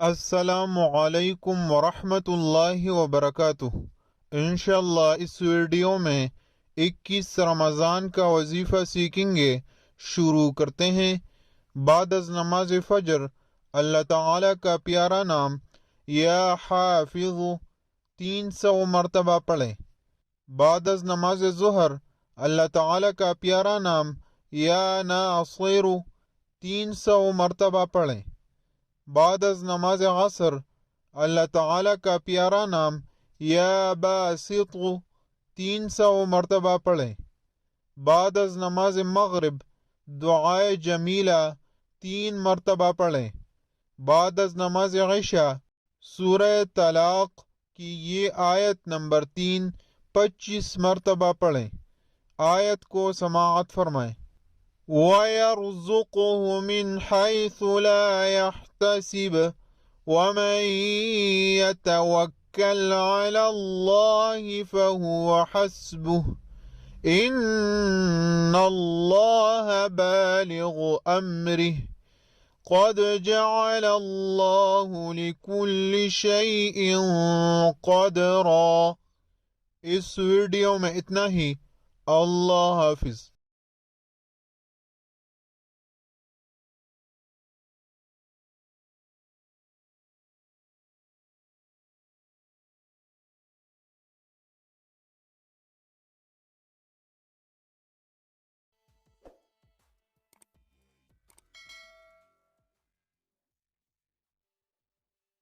السلام علیکم ورحمۃ اللہ وبرکاتہ۔ انشاءاللہ اس ویڈیو میں 21 رمضان کا وظیفہ سیکھیں گے۔ شروع کرتے ہیں۔ بعد از نماز فجر اللہ تعالیٰ کا پیارا نام یا حافظ 300 مرتبہ پڑھیں۔ بعد از نماز ظہر اللہ تعالیٰ کا پیارا نام یا ناصر 300 مرتبہ پڑھیں۔ بعد از نماز عصر اللہ تعالیٰ کا پیارا نام یا باسط 300 مرتبہ پڑھیں۔ بعد از نماز مغرب دعائے جمیلہ 3 مرتبہ پڑھیں۔ بعد از نماز عشاء سورہ طلاق کی یہ آیت نمبر 3 25 مرتبہ پڑھیں۔ آیت کو سماعت فرمائیں۔ وَيَرْزُقُهُ مِنْ حَيْثُ لَا يَحْتَسِبُ وَمَنْ يَتَوَكَّلْ عَلَى اللَّهِ فَهُوَ حَسْبُهُ إِنَّ اللَّهَ بَالِغُ أَمْرِهِ قَدْ جَعَلَ اللَّهُ لِكُلِّ شَيْءٍ قَدْرًا۔ اس ویڈیو میں اتنا ہی۔ اللہ حافظ۔